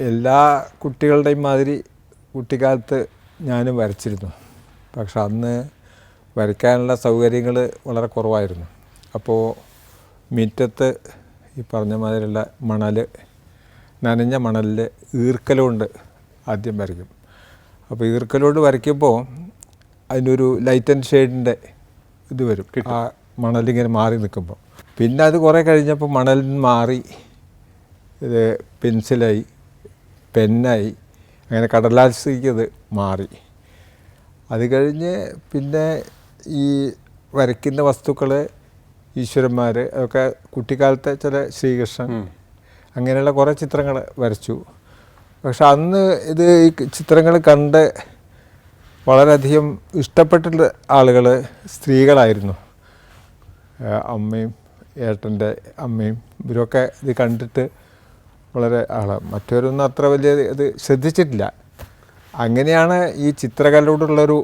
എല്ലാ കുട്ടികളുടെയും മാതിരി കുട്ടിക്കാലത്ത് ഞാനും വരച്ചിരുന്നു. പക്ഷെ അന്ന് വരയ്ക്കാനുള്ള സൗകര്യങ്ങൾ വളരെ കുറവായിരുന്നു. അപ്പോൾ മുറ്റത്ത് ഈ പറഞ്ഞ മാതിരിയുള്ള നനഞ്ഞ മണലിൽ ഈർക്കലുകൊണ്ട് ആദ്യം വരയ്ക്കും. അപ്പോൾ ഈർക്കലുകൊണ്ട് വരയ്ക്കുമ്പോൾ അതിനൊരു ലൈറ്റ് ആൻഡ് ഷെയ്ഡിൻ്റെ ഇത് വരും, ആ മണലിങ്ങനെ മാറി നിൽക്കുമ്പോൾ. പിന്നെ അത് കുറേ കഴിഞ്ഞപ്പോൾ മണലിൽ നിന്ന് മാറി ഇത് പെൻസിലായി, പെന്നായി, അങ്ങനെ കടലാസിലേക്ക് അത് മാറി. അത് കഴിഞ്ഞ് പിന്നെ ഈ വരയ്ക്കുന്ന വസ്തുക്കൾ, ഈശ്വരന്മാർ, അതൊക്കെ കുട്ടിക്കാലത്തെ ചില ശ്രീകൃഷ്ണൻ, അങ്ങനെയുള്ള കുറേ ചിത്രങ്ങൾ വരച്ചു. പക്ഷെ അന്ന് ഈ ചിത്രങ്ങൾ കണ്ട് വളരെയധികം ഇഷ്ടപ്പെട്ടിട്ടുള്ള ആളുകൾ സ്ത്രീകളായിരുന്നു. അമ്മയും ഏട്ടൻ്റെ അമ്മയും ഇവരൊക്കെ ഇത് കണ്ടിട്ട് വളരെ മറ്റവരൊന്നും അത്ര വലിയ ഇത് ശ്രദ്ധിച്ചിട്ടില്ല. അങ്ങനെയാണ് ഈ ചിത്രകലയോടുള്ളൊരു